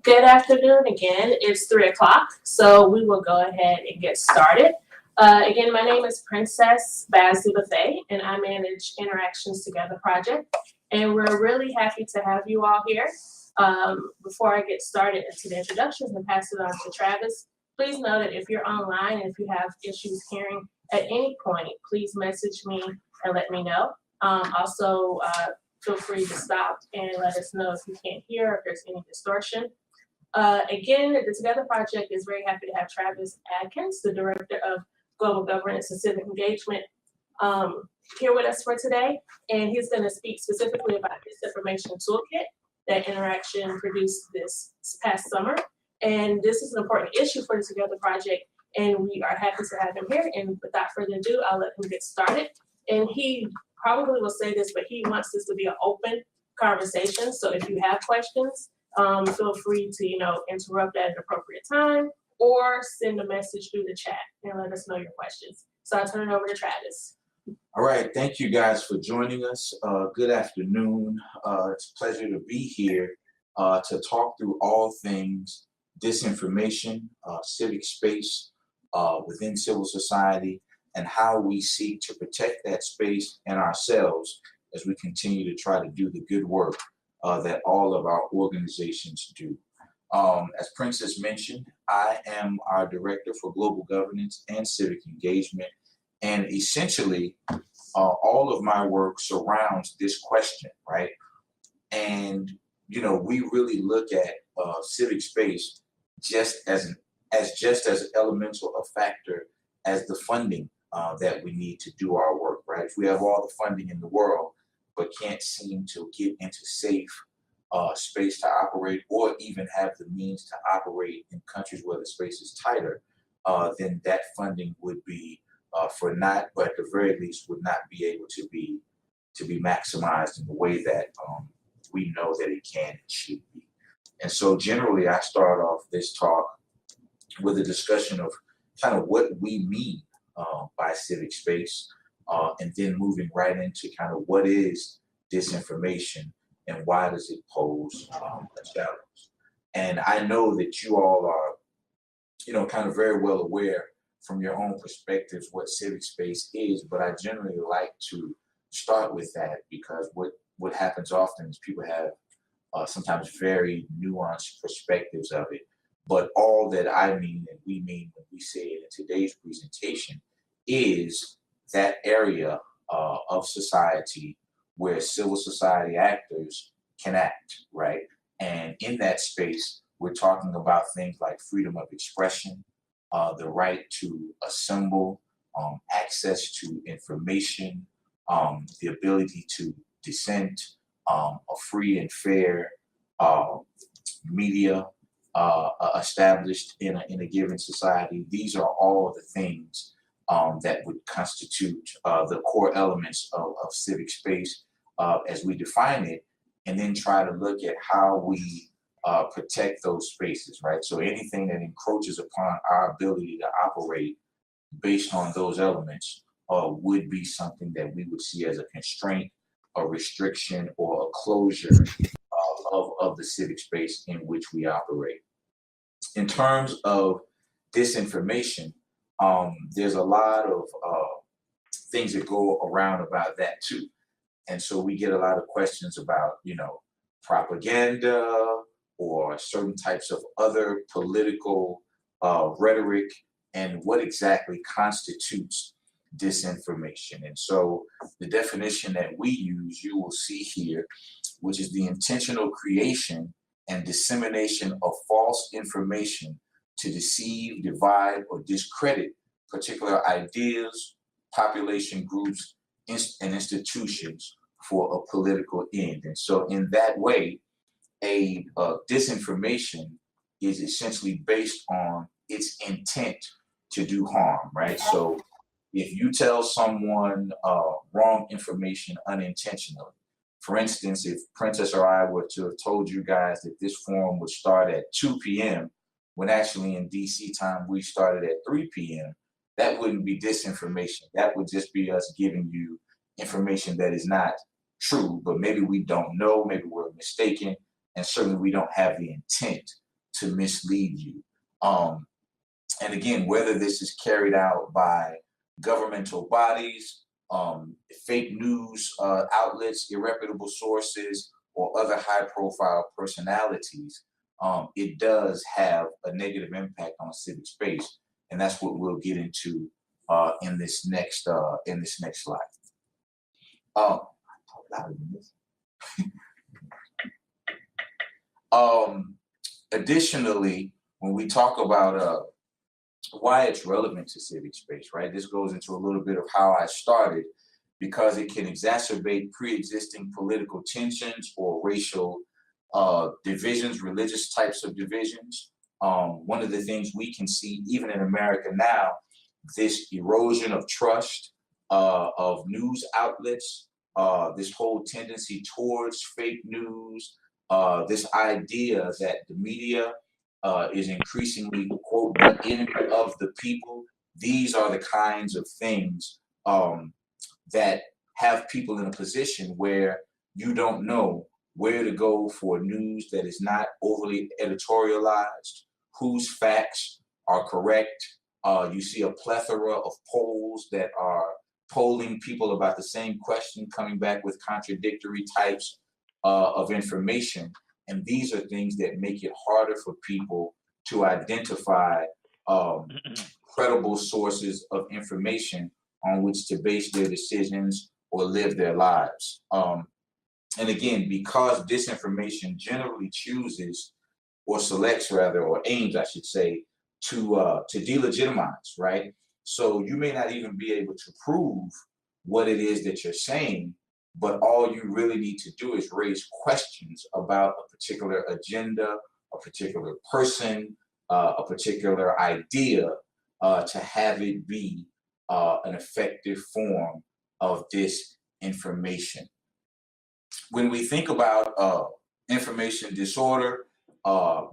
Good afternoon again. It's 3 o'clock, so we will go ahead and get started. Again, my name is Princess Bazzi-Buffet, and I manage Interactions Together project. And we're really happy to have you all here. Before I get started into the introductions and pass it on to Travis, please know that if you're online and if you have issues hearing at any point, please message me and let me know. Also, feel free to stop and let us know if you can't hear or if there's any distortion. Again, the Together Project is very happy to have Travis Adkins, the Director of Global Governance and Civic Engagement, here with us for today. And he's going to speak specifically about Disinformation Toolkit that Interaction produced this past summer. And this is an important issue for the Together Project, and we are happy to have him here. And without further ado, I'll let him get started. And he probably will say this, but he wants this to be an open conversation. So if you have questions, feel free to, interrupt at an appropriate time or send a message through the chat and let us know your questions. So I'll turn it over to Travis. All right, thank you guys for joining us. Good afternoon. It's a pleasure to be here to talk through all things disinformation, civic space within civil society, and how we seek to protect that space and ourselves as we continue to try to do the good work that all of our organizations do. As Princess mentioned, I am our Director for Global Governance and Civic Engagement, and essentially all of my work surrounds this question, right? And we really look at civic space just as elemental a factor as the funding that we need to do our work, right? If we have all the funding in the world, but can't seem to get into safe space to operate, or even have the means to operate in countries where the space is tighter, then that funding would be for naught, but at the very least would not be able to be maximized in the way that we know that it can and should be. And so generally I start off this talk with a discussion of kind of what we mean by civic space, and then moving right into kind of what is disinformation and why does it pose a challenge. And I know that you all are, kind of very well aware from your own perspectives what civic space is, but I generally like to start with that because what happens often is people have sometimes very nuanced perspectives of it. But all that I mean and we mean when we say it in today's presentation is that area of society where civil society actors can act, right? And in that space, we're talking about things like freedom of expression, the right to assemble, access to information, the ability to dissent, a free and fair media established in a given society. These are all the things that would constitute the core elements of civic space as we define it, and then try to look at how we protect those spaces, right? So anything that encroaches upon our ability to operate based on those elements would be something that we would see as a constraint, a restriction, or a closure of the civic space in which we operate. In terms of disinformation, there's a lot of things that go around about that too. And so we get a lot of questions about, propaganda or certain types of other political rhetoric and what exactly constitutes disinformation. And so the definition that we use, you will see here, which is the intentional creation and dissemination of false information to deceive, divide, or discredit particular ideas, population groups, and institutions for a political end. And so in that way, a disinformation is essentially based on its intent to do harm, right? So if you tell someone wrong information unintentionally, for instance, if Princess or I were to have told you guys that this forum would start at 2 p.m., when actually in DC time we started at 3 p.m., that wouldn't be disinformation. That would just be us giving you information that is not true, but maybe we don't know, maybe we're mistaken, and certainly we don't have the intent to mislead you. And again, whether this is carried out by governmental bodies, fake news outlets, irreputable sources, or other high-profile personalities, it does have a negative impact on civic space, and that's what we'll get into in this next slide. Additionally, when we talk about why it's relevant to civic space, right? This goes into a little bit of how I started, because it can exacerbate pre-existing political tensions or racial divisions, religious types of divisions. One of the things we can see even in America now, this erosion of trust of news outlets, this whole tendency towards fake news, this idea that the media is increasingly, quote, the enemy of the people. These are the kinds of things that have people in a position where you don't know where to go for news that is not overly editorialized, whose facts are correct. You see a plethora of polls that are polling people about the same question, coming back with contradictory types of information. And these are things that make it harder for people to identify credible sources of information on which to base their decisions or live their lives. And again, because disinformation generally chooses or selects rather, or aims, I should say, to delegitimize, right? So you may not even be able to prove what it is that you're saying, but all you really need to do is raise questions about a particular agenda, a particular person, a particular idea, to have it be an effective form of disinformation. When we think about information disorder,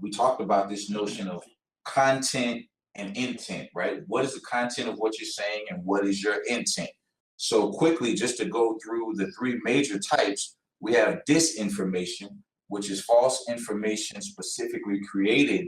we talked about this notion of content and intent, right? What is the content of what you're saying and what is your intent? So quickly, just to go through the three major types, we have disinformation, which is false information specifically created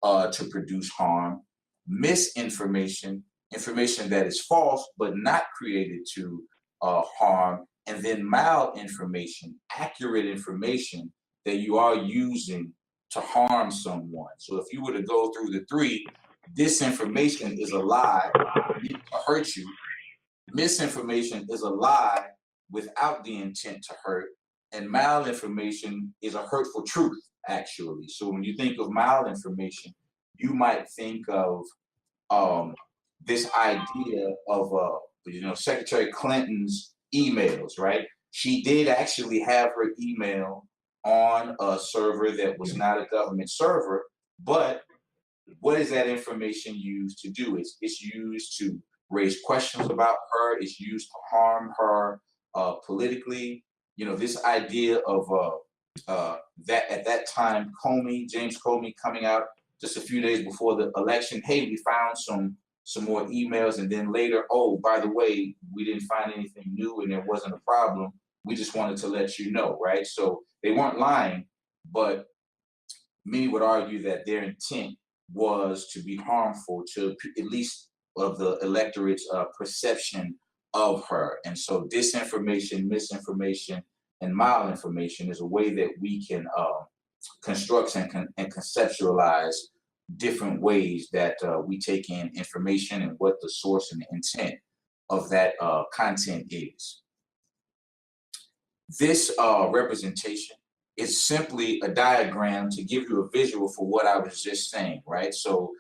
to produce harm. Misinformation, information that is false but not created to harm. And then malinformation, accurate information that you are using to harm someone. So if you were to go through the three, disinformation is a lie to hurt you. Misinformation is a lie without the intent to hurt. And malinformation is a hurtful truth, actually. So when you think of malinformation, you might think of this idea of Secretary Clinton's emails, right? She did actually have her email on a server that was not a government server, but what is that information used to do? It's used to raise questions about her. It's used to harm her politically. You know, this idea of that at that time, James Comey coming out just a few days before the election, hey, we found some more emails, and then later, oh, by the way, we didn't find anything new and there wasn't a problem. We just wanted to let you know, right? So they weren't lying, but many would argue that their intent was to be harmful to at least of the electorate's perception of her. And so disinformation, misinformation, and malinformation is a way that we can construct and conceptualize different ways that we take in information and what the source and the intent of that content is. This representation is simply a diagram to give you a visual for what I was just saying, right? So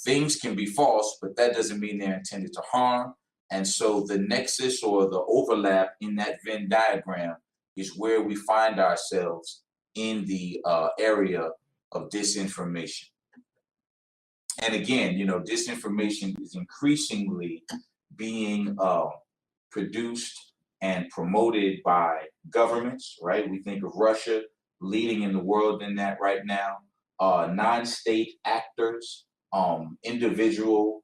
things can be false, but that doesn't mean they're intended to harm. And so the nexus or the overlap in that Venn diagram is where we find ourselves in the area of disinformation. And again, you know, disinformation is increasingly being produced and promoted by governments, right? We think of Russia leading in the world in that right now, non-state actors, individual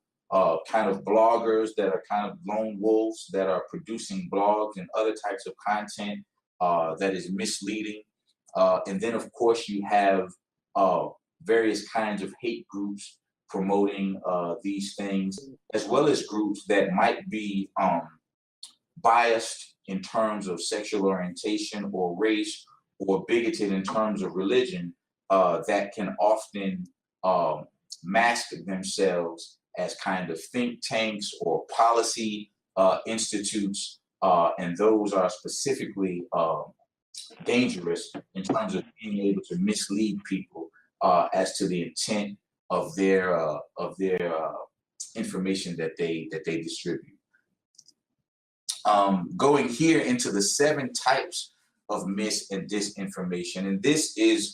kind of bloggers that are kind of lone wolves that are producing blogs and other types of content that is misleading. And then, of course, you have various kinds of hate groups promoting these things, as well as groups that might be biased in terms of sexual orientation or race, or bigoted in terms of religion, that can often mask themselves as kind of think tanks or policy institutes, and those are specifically dangerous in terms of being able to mislead people as to the intent of their information that they distribute. Going here into the 7 types of mis and disinformation, and this is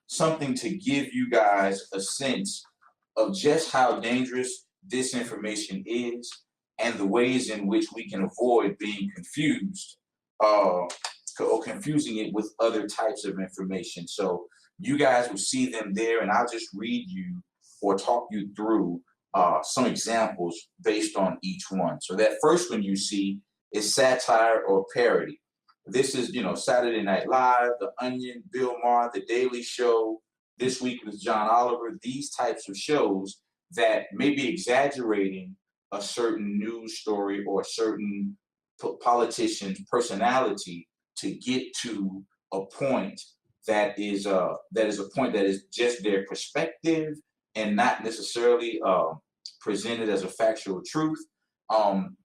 something to give you guys a sense of just how dangerous disinformation is and the ways in which we can avoid being confused or confusing it with other types of information. So you guys will see them there, and I'll just read you or talk you through some examples based on each one. So that first one you see is satire or parody. This is, Saturday Night Live, The Onion, Bill Maher, The Daily Show, This Week with John Oliver, these types of shows that may be exaggerating a certain news story or a certain politician's personality to get to a point that is a point that is just their perspective and not necessarily presented as a factual truth. And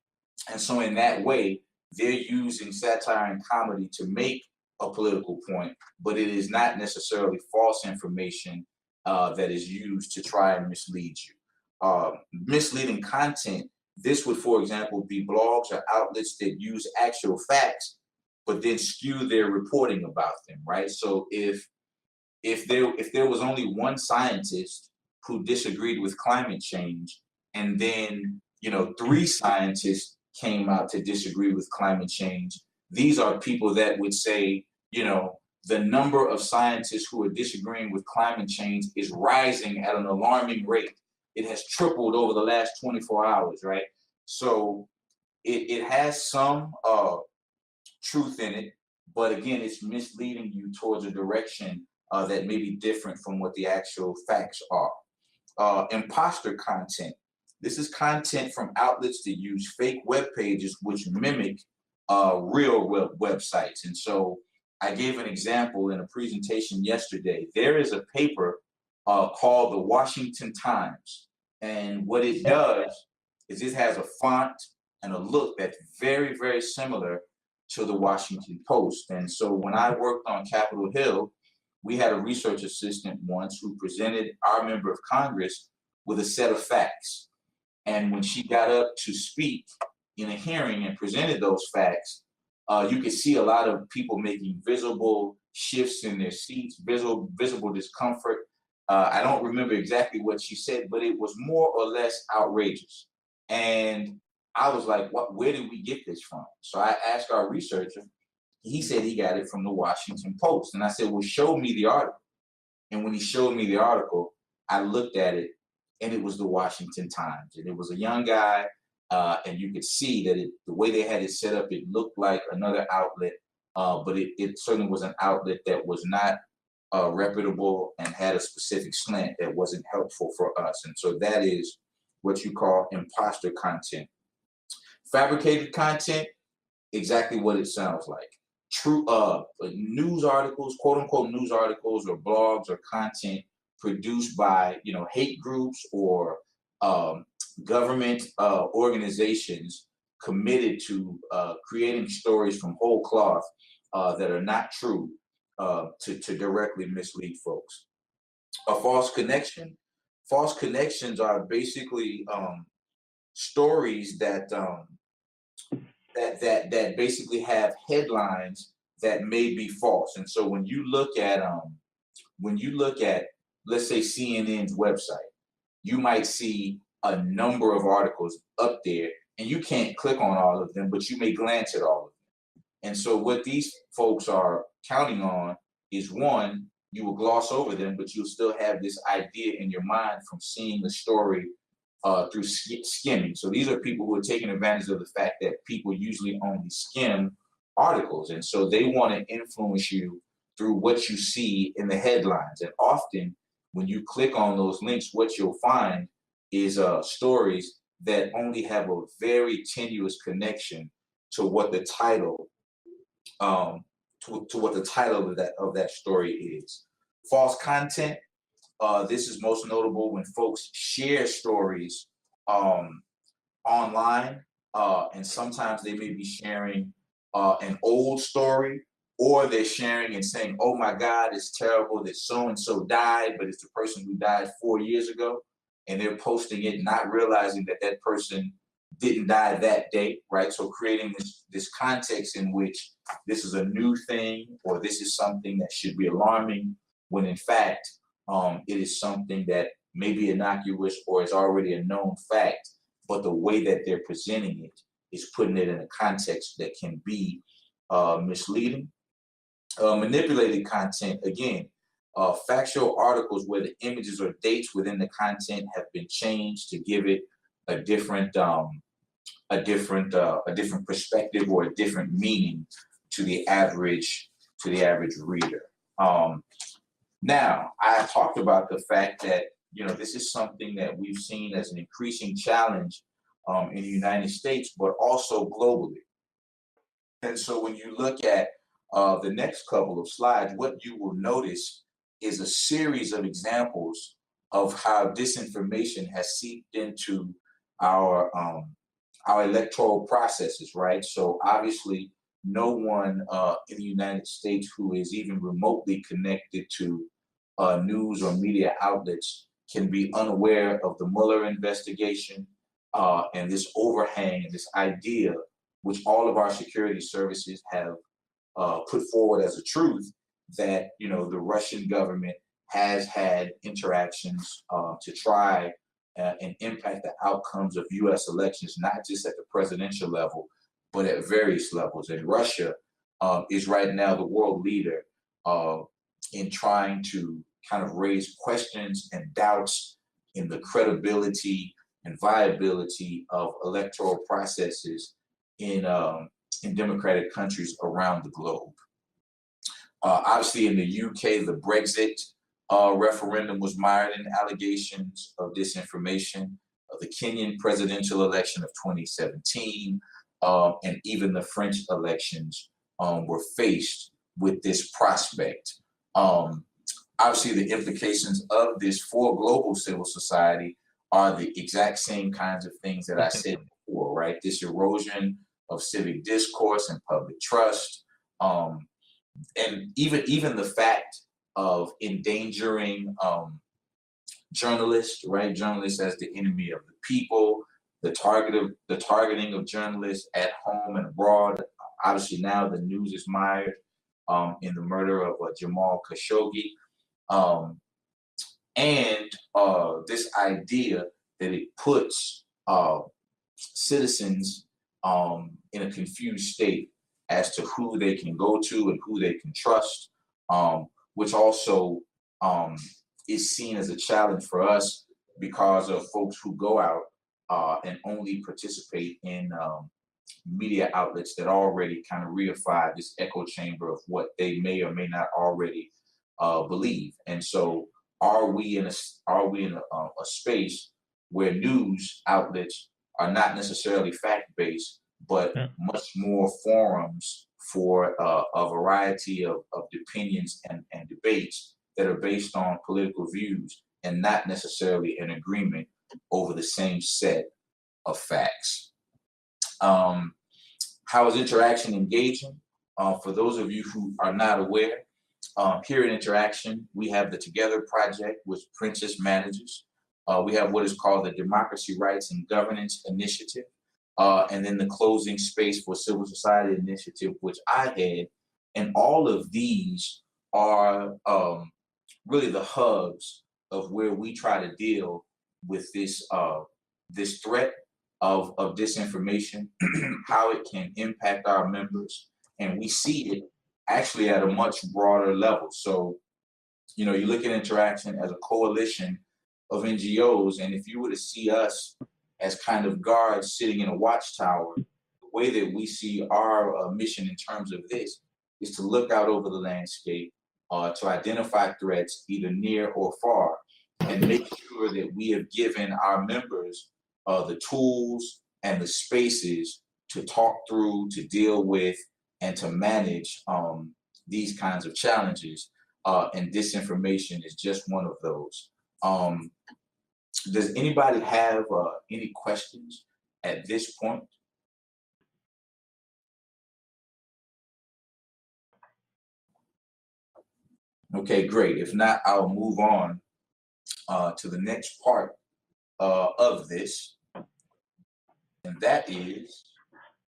so in that way, they're using satire and comedy to make a political point, but it is not necessarily false information that is used to try and mislead you. Misleading content, this would, for example, be blogs or outlets that use actual facts, but then skew their reporting about them, right? So if there was only one scientist who disagreed with climate change, and then 3 scientists came out to disagree with climate change, these are people that would say, the number of scientists who are disagreeing with climate change is rising at an alarming rate. It has tripled over the last 24 hours, right? So it has some truth in it, but again, it's misleading you towards a direction that may be different from what the actual facts are. Imposter content. This is content from outlets that use fake web pages which mimic real websites. And so I gave an example in a presentation yesterday. There is a paper called the Washington Times. And what it does is it has a font and a look that's very, very similar to the Washington Post. And so when I worked on Capitol Hill, we had a research assistant once who presented our member of Congress with a set of facts. And when she got up to speak in a hearing and presented those facts, you could see a lot of people making visible shifts in their seats, visible discomfort. I don't remember exactly what she said, but it was more or less outrageous. And I was like, where did we get this from? So I asked our researcher. He said he got it from the Washington Post. And I said, well, show me the article. And when he showed me the article, I looked at it, and it was the Washington Times. And it was a young guy, and you could see that the way they had it set up, it looked like another outlet, but it certainly was an outlet that was not reputable and had a specific slant that wasn't helpful for us. And so that is what you call imposter content. Fabricated content, exactly what it sounds like. True news articles, quote unquote news articles or blogs or content produced by hate groups or government organizations committed to creating stories from whole cloth that are not true to directly mislead folks. A false connection. False connections are basically stories that basically have headlines that may be false. And so when you look at let's say CNN's website, you might see a number of articles up there, and you can't click on all of them, but you may glance at all of them. And so what these folks are counting on is, one, you will gloss over them, but you'll still have this idea in your mind from seeing the story through skimming. So these are people who are taking advantage of the fact that people usually only skim articles. And so they want to influence you through what you see in the headlines. And often when you click on those links, what you'll find is stories that only have a very tenuous connection to what the title to what the title of that story is. False content. This is most notable when folks share stories online, and sometimes they may be sharing an old story, or they're sharing and saying, "Oh my God, it's terrible that so and so died," but it's the person who died 4 years ago, and they're posting it, not realizing that that person didn't die that day, right? So creating this context in which this is a new thing, or this is something that should be alarming, when in fact it is something that may be innocuous or is already a known fact, but the way that they're presenting it is putting it in a context that can be misleading. Manipulated content, again, factual articles where the images or dates within the content have been changed to give it a different perspective or a different meaning to the average reader. Now, I talked about the fact that this is something that we've seen as an increasing challenge in the United States, but also globally. And so when you look at the next couple of slides, what you will notice is a series of examples of how disinformation has seeped into our electoral processes, right? So obviously, no one in the United States who is even remotely connected to news or media outlets can be unaware of the Mueller investigation and this overhang, this idea, which all of our security services have put forward as a truth, that the Russian government has had interactions to try and impact the outcomes of U.S. elections, not just at the presidential level, but at various levels. And Russia is right now the world leader in trying to kind of raise questions and doubts in the credibility and viability of electoral processes in democratic countries around the globe. Obviously, in the UK, the Brexit referendum was mired in allegations of disinformation. The Kenyan presidential election of 2017, and even the French elections were faced with this prospect. Obviously, the implications of this for global civil society are the exact same kinds of things that I said before, right? This erosion of civic discourse and public trust, and even the fact of endangering journalists, right? Journalists as the enemy of the people, the targeting of journalists at home and abroad. Obviously, now the news is mired in the murder of Jamal Khashoggi, and this idea that it puts citizens in a confused state as to who they can go to and who they can trust, which also is seen as a challenge for us because of folks who go out and only participate in media outlets that already kind of reify this echo chamber of what they may or may not already believe. And so, are we in a space where news outlets are not necessarily fact-based, but much more forums for a variety of opinions and debates that are based on political views and not necessarily an agreement over the same set of facts? How is Interaction engaging? For those of you who are not aware, here at Interaction, we have the Together Project, which Princess manages. We have what is called the Democracy, Rights, and Governance Initiative, and then the Closing Space for Civil Society Initiative, which I head. And all of these are really the hubs of where we try to deal with this threat of disinformation, how it can impact our members, and we see it actually at a much broader level. So, you look at Interaction as a coalition of NGOs, and if you were to see us as kind of guards sitting in a watchtower, the way that we see our mission in terms of this is to look out over the landscape to identify threats either near or far, and make sure that we have given our members the tools and the spaces to talk through, to deal with, and to manage these kinds of challenges. And disinformation is just one of those. Does anybody have any questions at this point? Okay, great. If not, I'll move on to the next part of this, and that is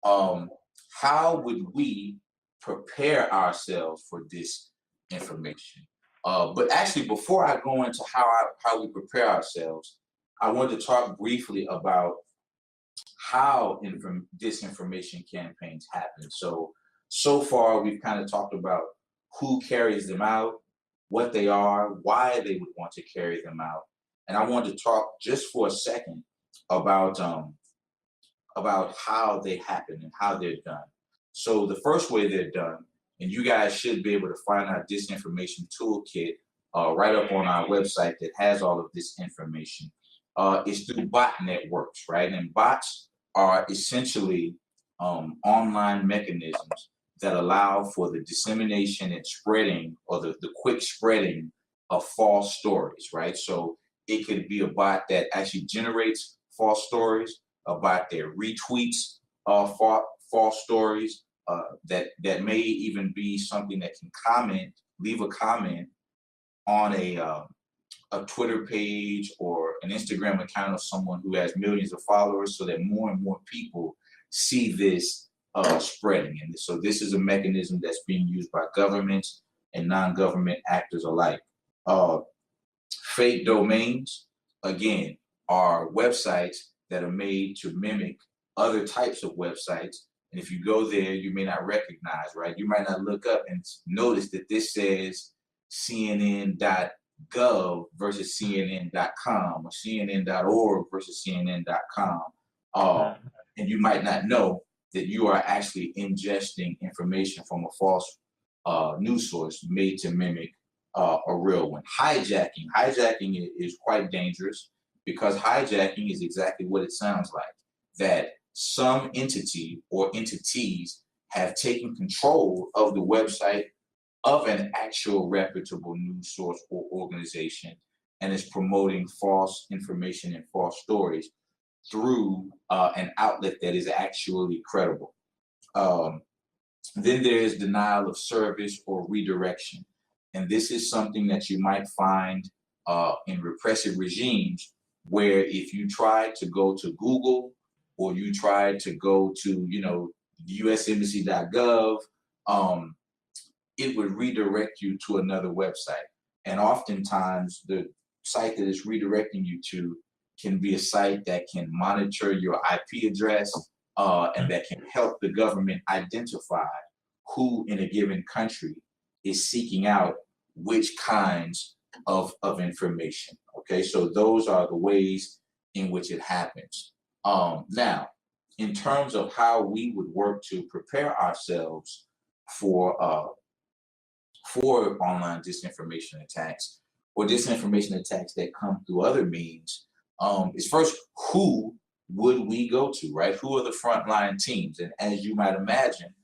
how would we prepare ourselves for disinformation? But actually, before I go into how we prepare ourselves, I want to talk briefly about how disinformation campaigns happen. So far, we've kind of talked about who carries them out, what they are, why they would want to carry them out. And I want to talk just for a second about how they happen and how they're done. So the first way they're done, and you guys should be able to find our disinformation toolkit right up on our website that has all of this information, is through bot networks, right? And bots are essentially online mechanisms that allow for the dissemination and spreading, or the quick spreading of false stories, right? So it could be a bot that actually generates false stories, a bot that retweets false stories, that may even be something that can leave a comment on a Twitter page or an Instagram account of someone who has millions of followers, so that more and more people see this spreading. And so this is a mechanism that's being used by governments and non-government actors alike. Fake domains, again, are websites that are made to mimic other types of websites. And if you go there, you may not recognize, right? You might not look up and notice that this says CNN.gov versus CNN.com, or CNN.org versus CNN.com. And you might not know that you are actually ingesting information from a false news source made to mimic a real one. Hijacking is quite dangerous, because hijacking is exactly what it sounds like, that some entity or entities have taken control of the website of an actual reputable news source or organization, and is promoting false information and false stories through an outlet that is actually credible. Then there is denial of service or redirection. And this is something that you might find in repressive regimes, where if you try to go to Google, or you try to go to, usembassy.gov, it would redirect you to another website. And oftentimes the site that it's redirecting you to can be a site that can monitor your IP address, and that can help the government identify who in a given country is seeking out which kinds of information. Okay, so those are the ways in which it happens. Now, in terms of how we would work to prepare ourselves for online disinformation attacks, or disinformation attacks that come through other means, is first, who would we go to, right? Who are the frontline teams? And as you might imagine,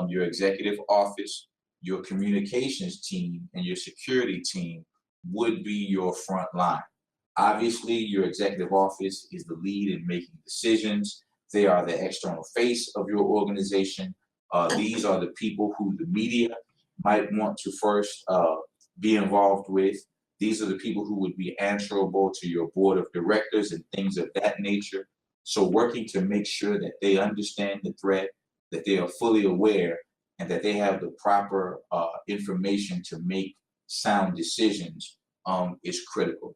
your executive office, your communications team, and your security team would be your front line. Obviously, your executive office is the lead in making decisions. They are the external face of your organization. These are the people who the media might want to first be involved with. These are the people who would be answerable to your board of directors and things of that nature. So working to make sure that they understand the threat, that they are fully aware, and that they have the proper information to make sound decisions is critical.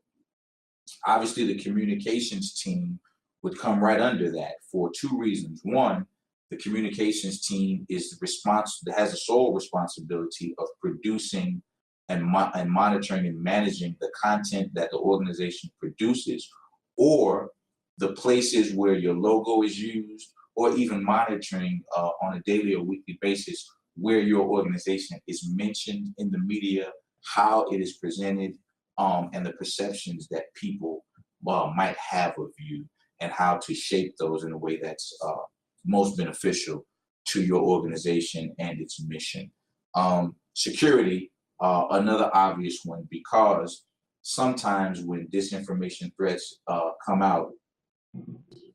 Obviously, the communications team would come right under that for two reasons. One, the communications team is has the sole responsibility of producing and monitoring and managing the content that the organization produces, or the places where your logo is used, or even monitoring on a daily or weekly basis where your organization is mentioned in the media, how it is presented, and the perceptions that people might have of you, and how to shape those in a way that's most beneficial to your organization and its mission. Security, another obvious one, because sometimes when disinformation threats come out,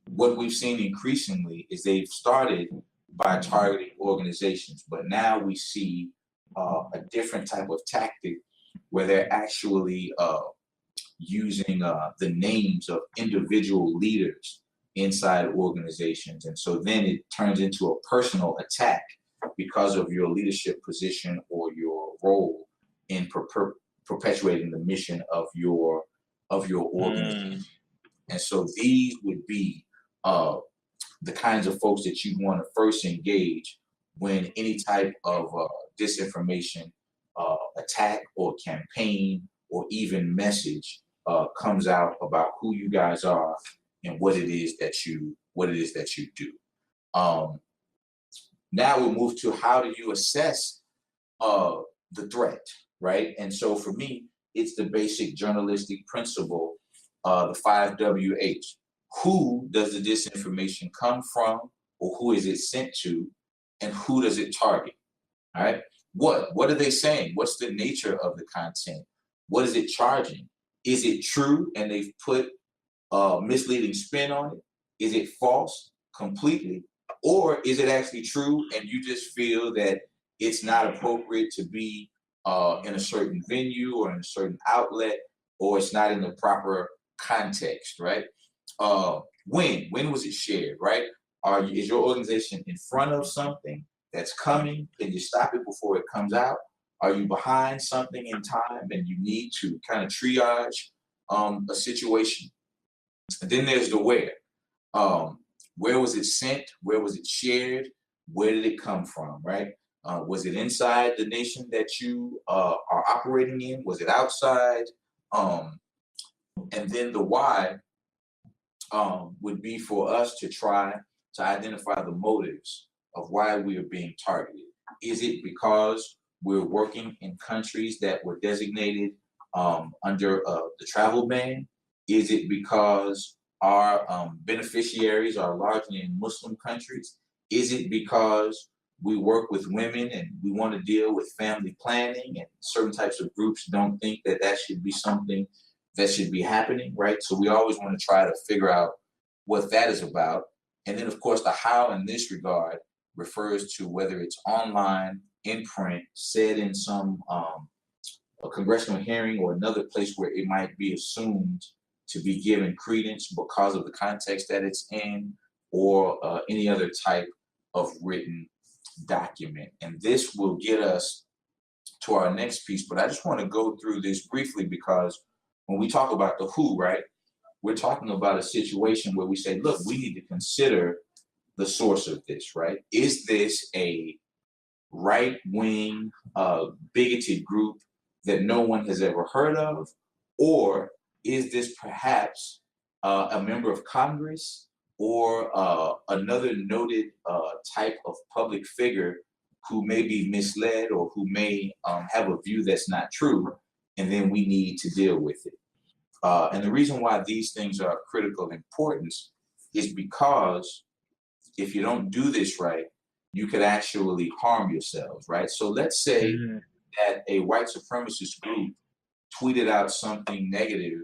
what we've seen increasingly is they've started by targeting organizations, but now we see a different type of tactic where they're actually using the names of individual leaders inside organizations. And so then it turns into a personal attack because of your leadership position or your role in perpetuating the mission of your organization. And so these would be the kinds of folks that you want to first engage when any type of disinformation attack or campaign or even message comes out about who you guys are and what it is that you do. Now we'll move to how do you assess the threat, right? And so for me, it's the basic journalistic principle, the 5WH. Who does the disinformation come from, or who is it sent to, and who does it target? All right. What are they saying? What's the nature of the content? What is it charging? Is it true and they've put a misleading spin on it? Is it false completely? Or is it actually true and you just feel that it's not appropriate to be in a certain venue or in a certain outlet, or it's not in the proper context, right? When was it shared, right? Is your organization in front of something that's coming? Can you stop it before it comes out? Are you behind something in time and you need to kind of triage a situation? And then there's the where. Where was it sent? Where was it shared? Where did it come from, right? Was it inside the nation that you are operating in? Was it outside? And then the why would be for us to try to identify the motives of why we are being targeted. Is it because we're working in countries that were designated under the travel ban? Is it because our beneficiaries are largely in Muslim countries? Is it because we work with women and we want to deal with family planning, and certain types of groups don't think that that should be something that should be happening, right? So we always want to try to figure out what that is about. And then, of course, the how in this regard refers to whether it's online, in print, said in some a congressional hearing or another place where it might be assumed to be given credence because of the context that it's in, or any other type of written document. And this will get us to our next piece, but I just want to go through this briefly because when we talk about the who, right, we're talking about a situation where we say, look, we need to consider the source of this, right? Is this a right-wing, bigoted group that no one has ever heard of? Or is this perhaps a member of Congress or another noted type of public figure who may be misled or who may have a view that's not true, and then we need to deal with it? And the reason why these things are of critical importance is because if you don't do this right, you could actually harm yourselves, right? So let's say that a white supremacist group tweeted out something negative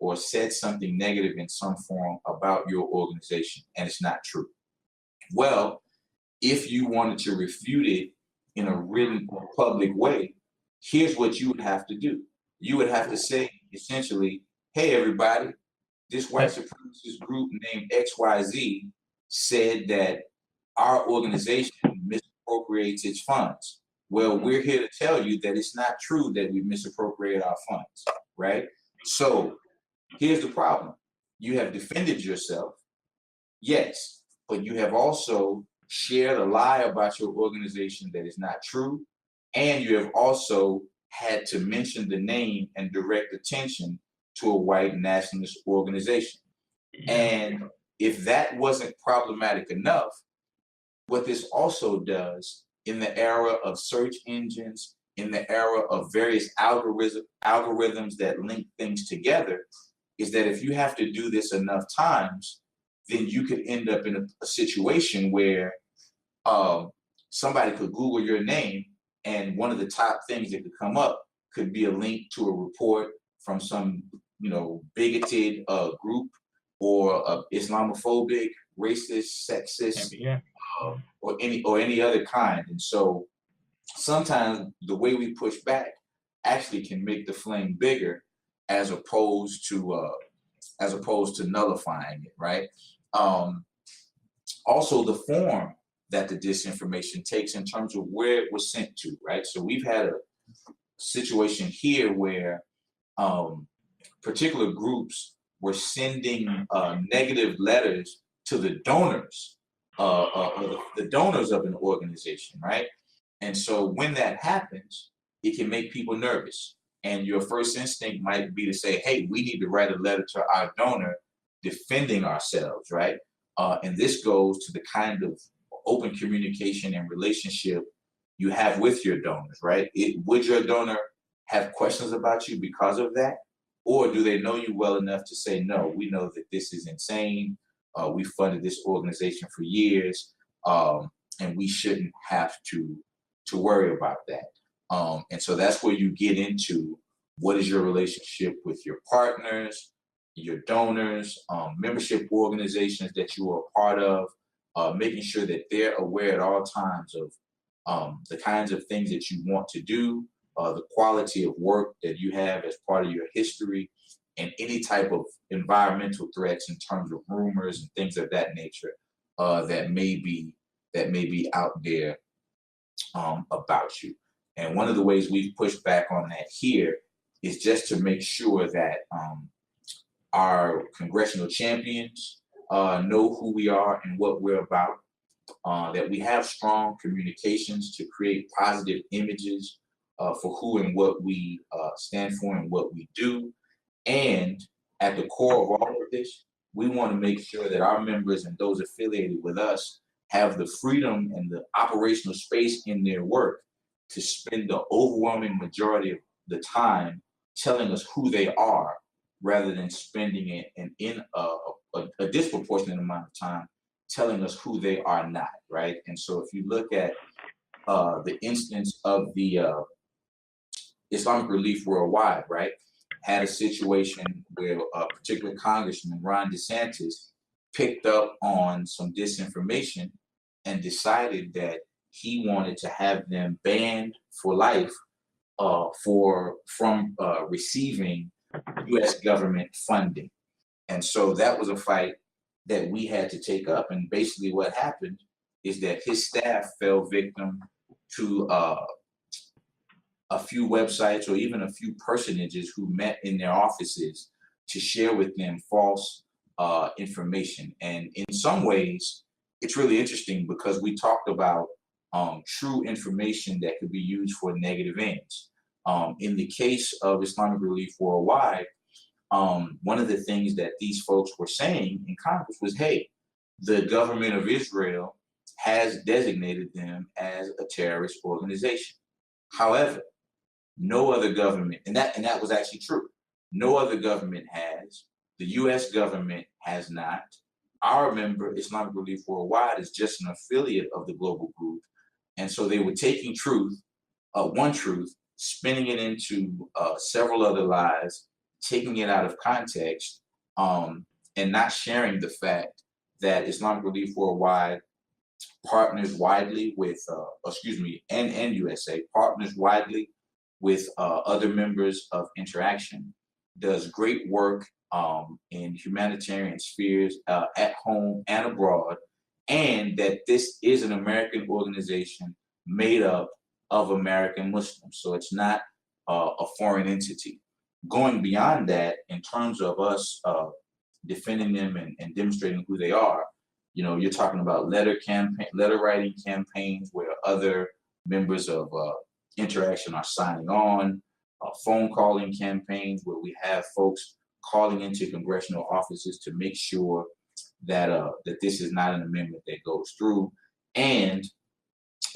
or said something negative in some form about your organization, and it's not true. Well, if you wanted to refute it in a really public way, here's what you would have to do. You would have to say, essentially, hey, everybody, this white supremacist group named XYZ said that our organization misappropriates its funds. Well, we're here to tell you that it's not true that we misappropriate our funds, right? So here's the problem. You have defended yourself, yes, but you have also shared a lie about your organization that is not true, and you have also had to mention the name and direct attention to a white nationalist organization. And if that wasn't problematic enough, what this also does in the era of search engines, in the era of various algorithms that link things together, is that if you have to do this enough times, then you could end up in a situation where somebody could Google your name, and one of the top things that could come up could be a link to a report from some, bigoted group, or Islamophobic, racist, sexist, Yeah. or any other kind. And so sometimes the way we push back actually can make the flame bigger, as opposed to nullifying it, right? Also, the form that the disinformation takes in terms of where it was sent to, right? So we've had a situation here where particular groups were sending negative letters to the donors, or the donors of an organization, right? And so when that happens, it can make people nervous. And your first instinct might be to say, hey, we need to write a letter to our donor defending ourselves, right? And this goes to the kind of open communication and relationship you have with your donors, right? Would your donor have questions about you because of that? Or do they know you well enough to say, no, we know that this is insane. We funded this organization for years, and we shouldn't have to worry about that. And so that's where you get into what is your relationship with your partners, your donors, membership organizations that you are a part of, making sure that they're aware at all times of the kinds of things that you want to do, the quality of work that you have as part of your history, and any type of environmental threats in terms of rumors and things of that nature that may be out there about you. And one of the ways we've pushed back on that here is just to make sure that our congressional champions know who we are and what we're about, that we have strong communications to create positive images for who and what we stand for and what we do. And at the core of all of this, we want to make sure that our members and those affiliated with us have the freedom and the operational space in their work to spend the overwhelming majority of the time telling us who they are, rather than spending it in a disproportionate amount of time telling us who they are not, right? And so if you look at the instance of the Islamic Relief Worldwide, right, had a situation where a particular Congressman, Ron DeSantis, picked up on some disinformation and decided that he wanted to have them banned for life from receiving U.S. government funding. And so that was a fight that we had to take up. And basically what happened is that his staff fell victim to a few websites or even a few personages who met in their offices to share with them false information. And in some ways, it's really interesting because we talked about true information that could be used for negative ends. In the case of Islamic Relief Worldwide, one of the things that these folks were saying in Congress was, hey, the government of Israel has designated them as a terrorist organization. However, no other government, and that was actually true, no other government has, the US government has not. Our member, Islamic Relief Worldwide, is just an affiliate of the global group. And so they were taking one truth, spinning it into several other lies, taking it out of context, and not sharing the fact that Islamic Relief Worldwide partners widely with, and USA partners widely with other members of Interaction, does great work in humanitarian spheres at home and abroad, and that this is an American organization made up of American Muslims. So it's not a foreign entity. Going beyond that, in terms of us defending them and demonstrating who they are, you're talking about letter writing campaigns where other members of Interaction are signing on, phone calling campaigns where we have folks calling into congressional offices to make sure that that this is not an amendment that goes through, and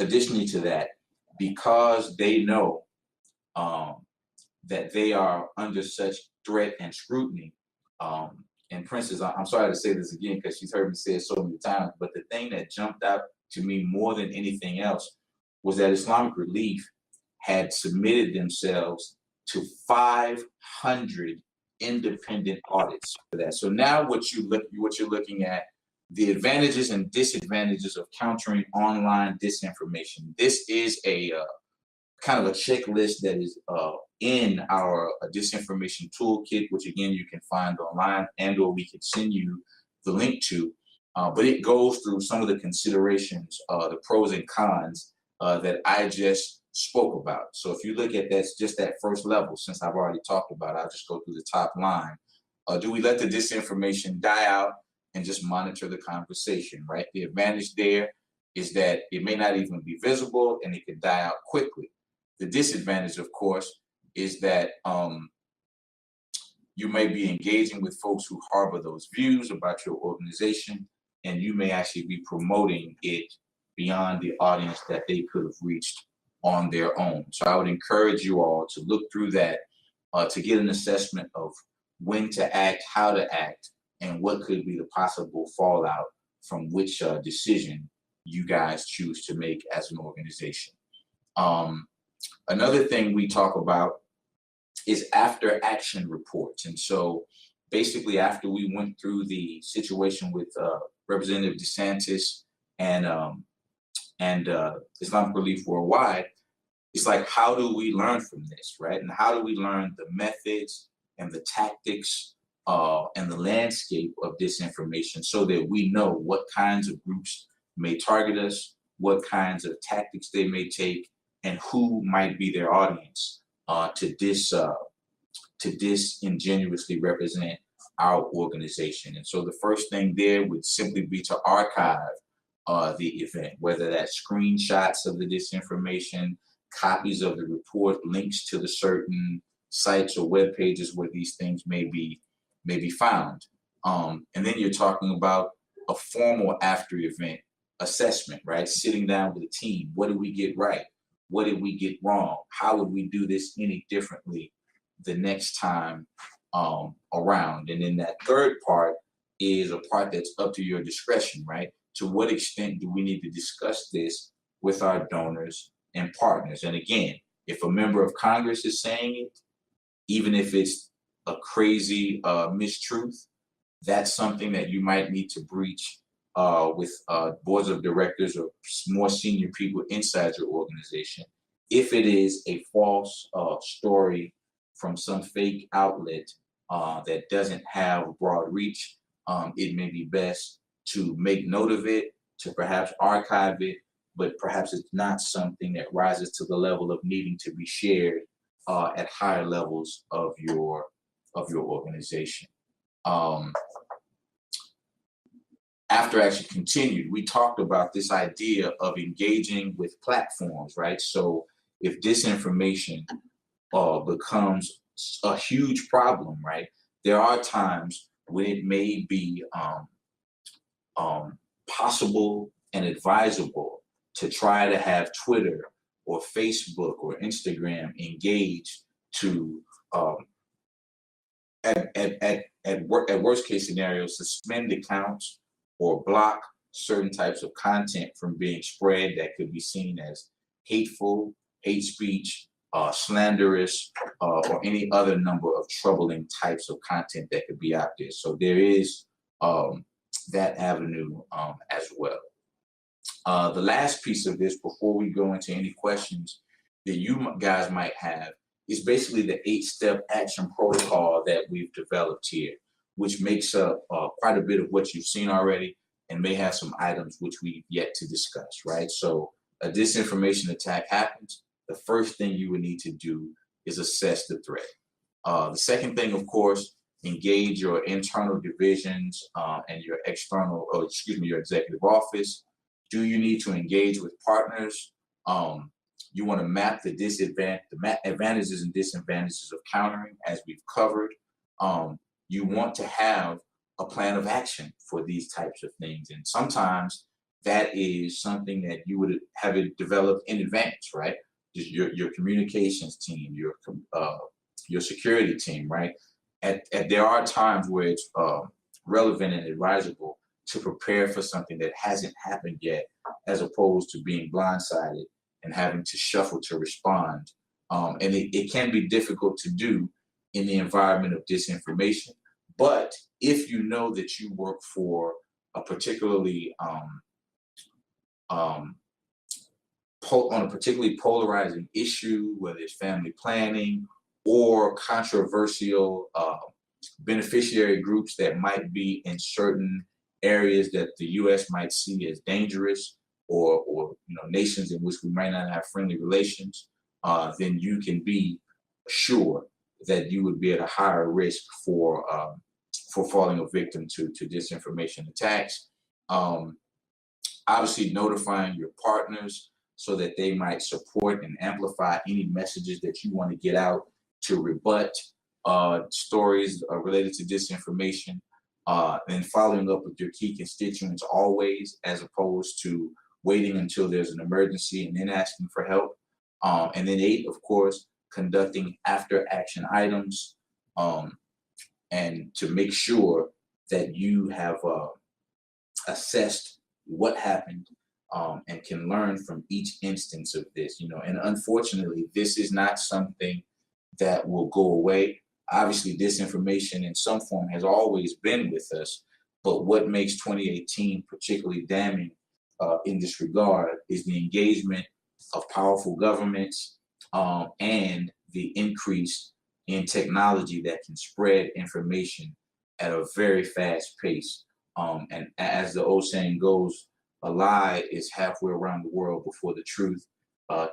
additionally to that, because they know that they are under such threat and scrutiny. And Princess, I'm sorry to say this again because she's heard me say it so many times, but the thing that jumped out to me more than anything else was that Islamic Relief had submitted themselves to 500 independent audits for that. So now what you're looking at, the advantages and disadvantages of countering online disinformation. This is a kind of a checklist that is in our disinformation toolkit, which again you can find online, and/or we can send you the link to. But it goes through some of the considerations, the pros and cons that I just spoke about. So if you look at that, just that first level, since I've already talked about it, I'll just go through the top line. Do we let the disinformation die out and just monitor the conversation, right? The advantage there is that it may not even be visible and it could die out quickly. The disadvantage, of course, is that you may be engaging with folks who harbor those views about your organization, and you may actually be promoting it beyond the audience that they could have reached on their own. So I would encourage you all to look through that to get an assessment of when to act, how to act, and what could be the possible fallout from which decision you guys choose to make as an organization. Another thing we talk about is after action reports. And so basically after we went through the situation with Representative DeSantis and Islamic Relief Worldwide, it's like, how do we learn from this, right? And how do we learn the methods and the tactics and the landscape of disinformation so that we know what kinds of groups may target us, what kinds of tactics they may take, and who might be their audience to disingenuously represent our organization. And so the first thing there would simply be to archive the event, whether that's screenshots of the disinformation, copies of the report, links to the certain sites or web pages where these things may be found. And then you're talking about a formal after event assessment, right? Sitting down with a team. What did we get right? What did we get wrong? How would we do this any differently the next time around? And then that third part is a part that's up to your discretion, right? To what extent do we need to discuss this with our donors and partners? And again, if a member of Congress is saying it, even if it's a crazy mistruth, that's something that you might need to breach with boards of directors or more senior people inside your organization. If it is a false story from some fake outlet that doesn't have broad reach, it may be best to make note of it, to perhaps archive it, but perhaps it's not something that rises to the level of needing to be shared at higher levels of your organization. After action continued, we talked about this idea of engaging with platforms, right? So if disinformation becomes a huge problem, right, there are times when it may be possible and advisable to try to have Twitter or Facebook or Instagram engage to at worst case scenarios, suspend accounts or block certain types of content from being spread that could be seen as hateful, hate speech, slanderous, or any other number of troubling types of content that could be out there. So there is that avenue as well. The last piece of this, before we go into any questions that you guys might have, is basically the 8-step action protocol that we've developed here, which makes up quite a bit of what you've seen already and may have some items which we've yet to discuss, right? So a disinformation attack happens. The first thing you would need to do is assess the threat. The second thing, of course, engage your internal divisions and your your executive office. Do you need to engage with partners? You want to map the advantages and disadvantages of countering, as we've covered. You want to have a plan of action for these types of things. And sometimes that is something that you would have it developed in advance, right? Just your communications team, your security team, right? There are times where it's relevant and advisable to prepare for something that hasn't happened yet, as opposed to being blindsided and having to shuffle to respond. And it can be difficult to do in the environment of disinformation. But if you know that you work for a particularly on a particularly polarizing issue, whether it's family planning or controversial beneficiary groups that might be in certain areas that the U.S. might see as dangerous, or nations in which we might not have friendly relations, then you can be sure that you would be at a higher risk for falling a victim to disinformation attacks. Obviously, notifying your partners so that they might support and amplify any messages that you want to get out to rebut stories related to disinformation, and following up with your key constituents always, as opposed to waiting until there's an emergency and then asking for help. And then 8, of course, conducting after action items, and to make sure that you have assessed what happened, and can learn from each instance of this. And unfortunately, this is not something that will go away. Obviously, disinformation in some form has always been with us, but what makes 2018 particularly damning in this regard is the engagement of powerful governments, and the increase in technology that can spread information at a very fast pace. And as the old saying goes, a lie is halfway around the world before the truth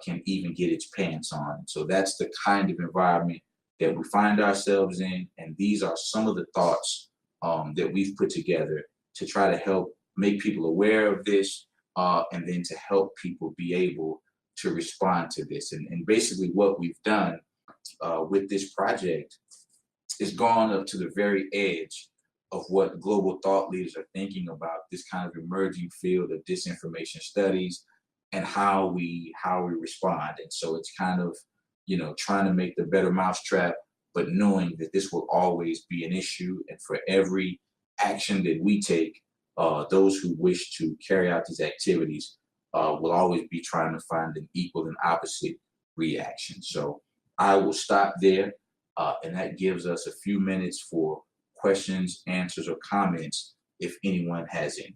can even get its pants on. So that's the kind of environment that we find ourselves in. And these are some of the thoughts that we've put together to try to help make people aware of this, and then to help people be able to respond to this. And basically what we've done with this project is gone up to the very edge of what global thought leaders are thinking about this kind of emerging field of disinformation studies and how we respond. And so it's kind of, trying to make the better mousetrap, but knowing that this will always be an issue. And for every action that we take, those who wish to carry out these activities will always be trying to find an equal and opposite reaction. So I will stop there, and that gives us a few minutes for questions, answers, or comments if anyone has any.